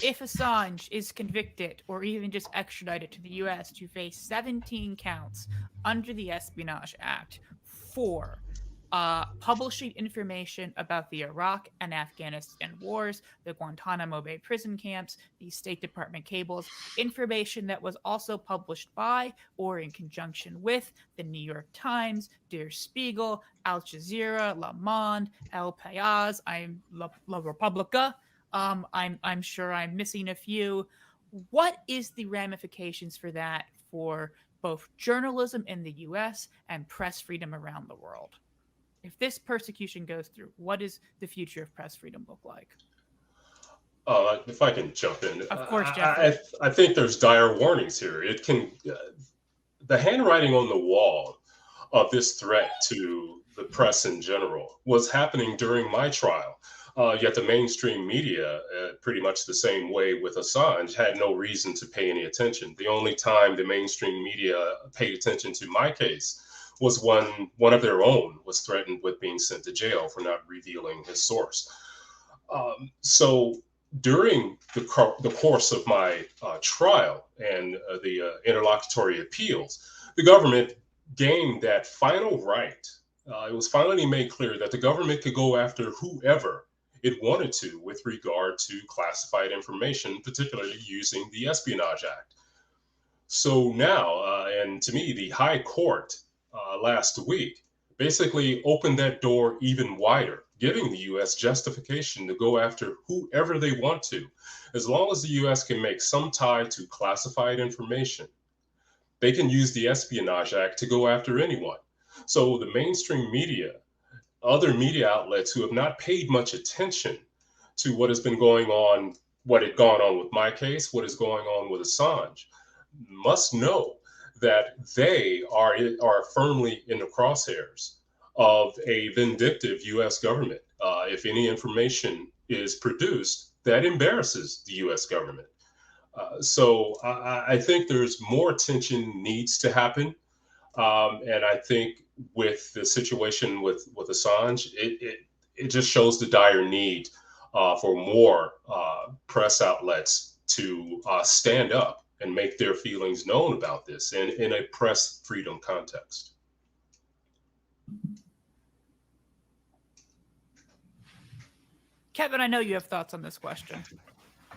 If Assange is convicted or even just extradited to the US to face 17 counts under the Espionage Act for publishing information about the Iraq and Afghanistan wars, the Guantanamo Bay prison camps, the State Department cables, information that was also published by or in conjunction with the New York Times, Der Spiegel, Al Jazeera, Le Monde, El País, La Repubblica. I'm sure I'm missing a few. What is the ramifications for that for both journalism in the U.S. and press freedom around the world? If this persecution goes through, what does the future of press freedom look like? If I can jump in, Of course, Jeffrey. I think there's dire warnings here. It can the handwriting on the wall of this threat to the press in general was happening during my trial. Yet the mainstream media, pretty much the same way with Assange, had no reason to pay any attention. The only time the mainstream media paid attention to my case was when one of their own was threatened with being sent to jail for not revealing his source. So during the course of my trial and the interlocutory appeals, the government gained that final right. It was finally made clear that the government could go after whoever it wanted to with regard to classified information, particularly using the Espionage Act. So now, and to me, the High Court last week basically opened that door even wider, giving the U.S. justification to go after whoever they want to. As long as the U.S. can make some tie to classified information, they can use the Espionage Act to go after anyone. So the mainstream media, other media outlets who have not paid much attention to what has been going on, what had gone on with my case, what is going on with Assange, must know that they are firmly in the crosshairs of a vindictive U.S. government. If any information is produced that embarrasses the U.S. government. So I think there's more attention needs to happen. And I think with the situation with Assange, it just shows the dire need for more press outlets to stand up and make their feelings known about this in a press freedom context. Kevin, I know you have thoughts on this question.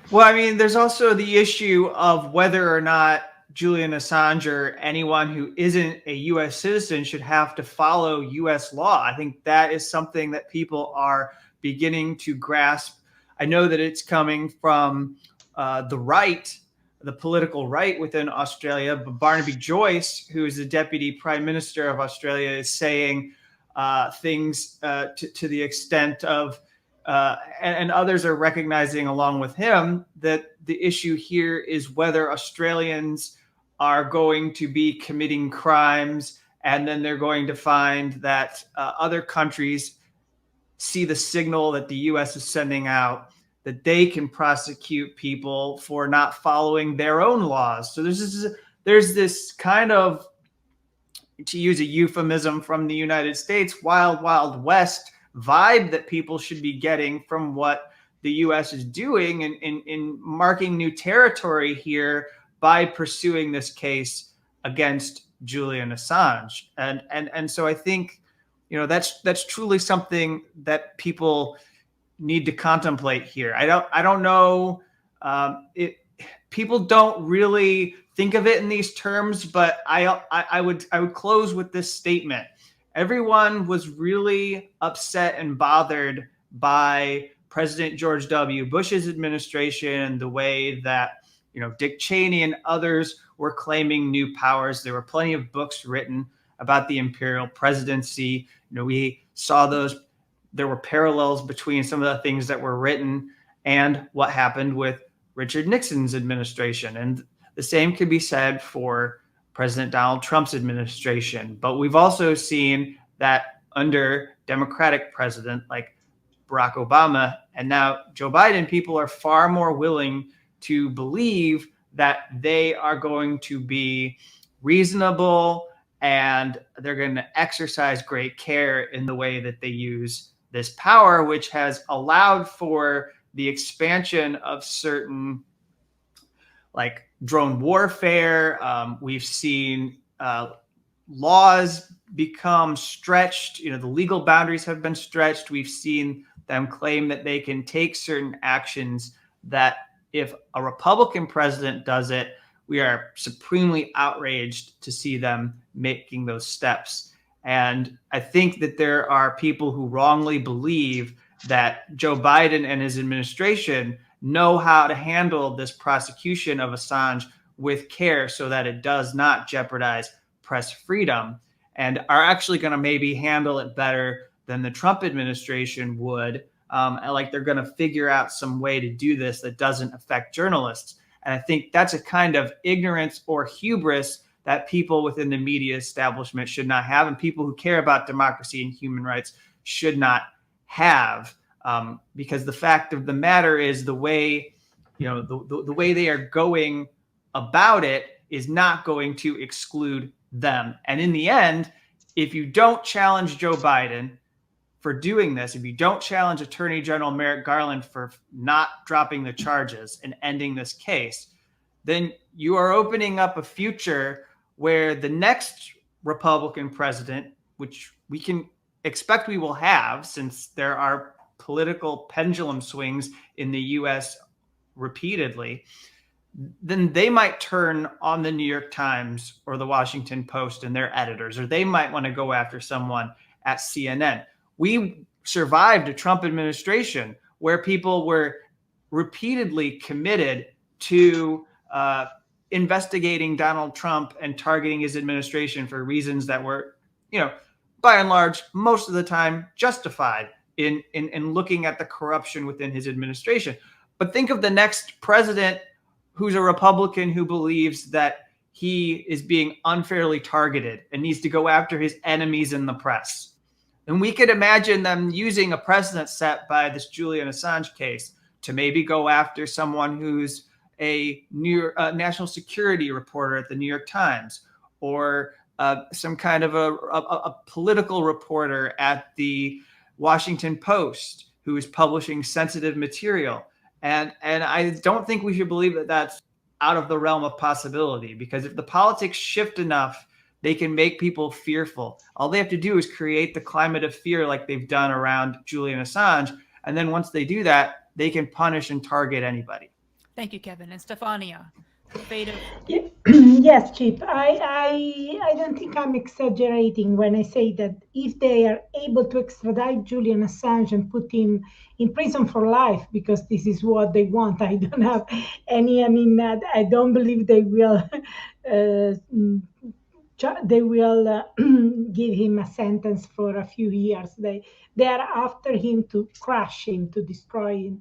Well, I mean, there's also the issue of whether or not Julian Assange or anyone who isn't a U.S. citizen should have to follow U.S. law. I think that is something that people are beginning to grasp. I know that it's coming from the right, the political right within Australia, but Barnaby Joyce, who is the Deputy Prime Minister of Australia, is saying things to the extent of, and others are recognizing along with him, that the issue here is whether Australians are going to be committing crimes, and then they're going to find that other countries see the signal that the U.S. is sending out, that they can prosecute people for not following their own laws. So there's this kind of, to use a euphemism from the United States, wild, wild west vibe that people should be getting from what the U.S. is doing in marking new territory here by pursuing this case against Julian Assange. And so I think, that's truly something that people need to contemplate here. I don't know. People don't really think of it in these terms, but I would close with this statement. Everyone was really upset and bothered by President George W. Bush's administration and the way that, Dick Cheney and others were claiming new powers. There were plenty of books written about the imperial presidency. We saw those. There were parallels between some of the things that were written and what happened with Richard Nixon's administration. And the same could be said for President Donald Trump's administration. But we've also seen that under Democratic president like Barack Obama and now Joe Biden, people are far more willing to believe that they are going to be reasonable and they're going to exercise great care in the way that they use this power, which has allowed for the expansion of certain like drone warfare. We've seen laws become stretched. The legal boundaries have been stretched. We've seen them claim that they can take certain actions that if a Republican president does it, we are supremely outraged to see them making those steps. And I think that there are people who wrongly believe that Joe Biden and his administration know how to handle this prosecution of Assange with care so that it does not jeopardize press freedom, and are actually going to maybe handle it better than the Trump administration would. Like they're going to figure out some way to do this that doesn't affect journalists. And I think that's a kind of ignorance or hubris that people within the media establishment should not have, and people who care about democracy and human rights should not have. Because the fact of the matter is the way, the way they are going about it is not going to exclude them. And in the end, if you don't challenge Joe Biden for doing this, if you don't challenge Attorney General Merrick Garland for not dropping the charges and ending this case, then you are opening up a future where the next Republican president, which we can expect we will have, since there are political pendulum swings in the US repeatedly, then they might turn on the New York Times or the Washington Post and their editors, or they might want to go after someone at CNN. We survived a Trump administration where people were repeatedly committed to investigating Donald Trump and targeting his administration for reasons that were, by and large, most of the time justified in looking at the corruption within his administration. But think of the next president who's a Republican who believes that he is being unfairly targeted and needs to go after his enemies in the press. And we could imagine them using a precedent set by this Julian Assange case to maybe go after someone who's a national security reporter at the New York Times, or some kind of a political reporter at the Washington Post who is publishing sensitive material. And I don't think we should believe that that's out of the realm of possibility, because if the politics shift enough, they can make people fearful. All they have to do is create the climate of fear like they've done around Julian Assange. And then once they do that, they can punish and target anybody. Thank you, Kevin. And Stefania, fate of... Yes, Chip. I don't think I'm exaggerating when I say that if they are able to extradite Julian Assange and put him in prison for life, because this is what they want, I don't have any. I don't believe they will. They will give him a sentence for a few years. They are after him to crush him, to destroy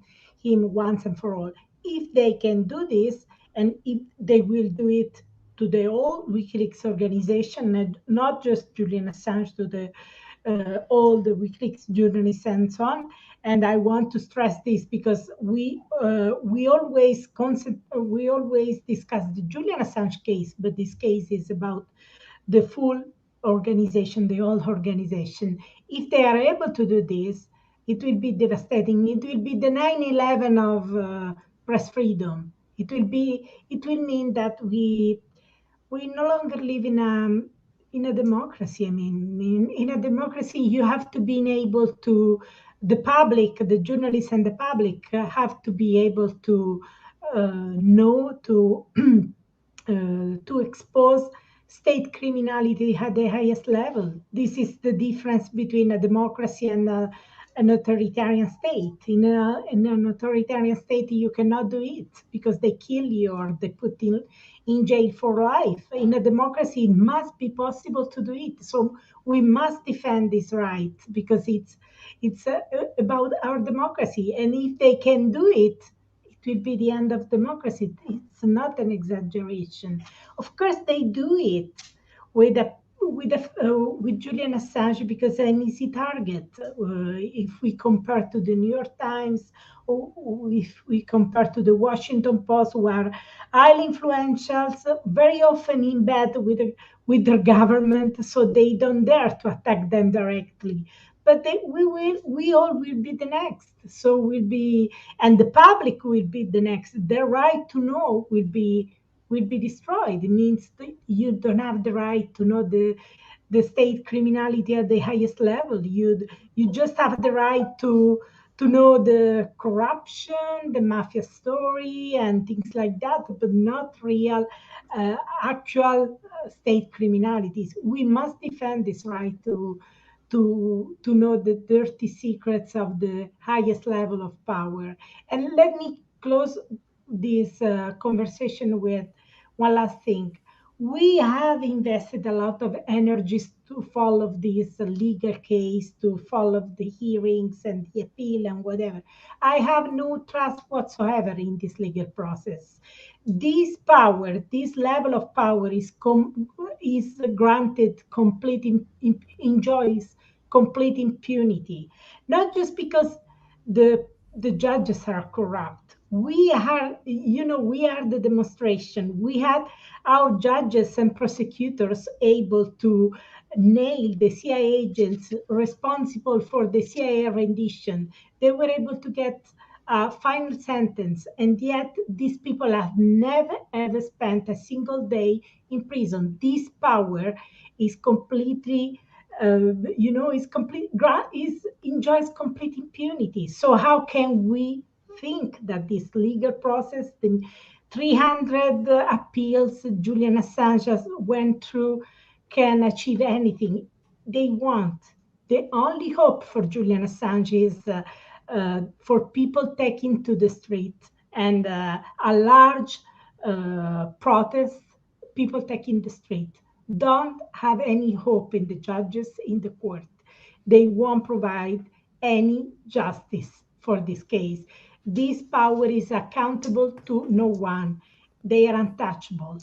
him once and for all. If they can do this, and if they will do it to the whole WikiLeaks organization, and not just Julian Assange, to the all the WikiLeaks journalists and so on. And I want to stress this because we always discuss the Julian Assange case, but this case is about the full organization, the whole organization. If they are able to do this, it will be devastating. It will be the 9/11 of press freedom. It will mean that we no longer live in a democracy. In a democracy, you have to be able to, the public, the journalists and the public have to be able to know, to expose state criminality at the highest level. This is the difference between a democracy and an authoritarian state. In an authoritarian state, you cannot do it because they kill you or they put in jail for life. In a democracy, it must be possible to do it. So we must defend this right because it's about our democracy. And if they can do it, it will be the end of democracy. It's not an exaggeration. Of course, they do it with Julian Assange because an easy target. If we compare to the New York Times, or if we compare to the Washington Post, who are highly influential, very often in bed with their government, so they don't dare to attack them directly. but we all will be the next. So will be, and the public will be the next. Their right to know will be destroyed. It means that you don't have the right to know the state criminality at the highest level. You just have the right to know the corruption, the mafia story, and things like that, but not real, actual state criminalities. We must defend this right to know the dirty secrets of the highest level of power. And let me close this conversation with one last thing. We have invested a lot of energies to follow this legal case, to follow the hearings and the appeal and whatever. I have no trust whatsoever in this legal process. This power, this level of power is granted enjoys complete impunity, not just because the judges are corrupt. We are the demonstration. We had our judges and prosecutors able to nail the CIA agents responsible for the CIA rendition. They were able to get a final sentence, and yet these people have never ever spent a single day in prison. This power is completely is complete is enjoys complete impunity. So how can we think that this legal process, the 300 appeals Julian Assange has went through, can achieve anything they want? The only hope for Julian Assange is for people taking to the street and a large protest, people taking the street. Don't have any hope in the judges in the court. They won't provide any justice for this case. This power is accountable to no one. They are untouchable.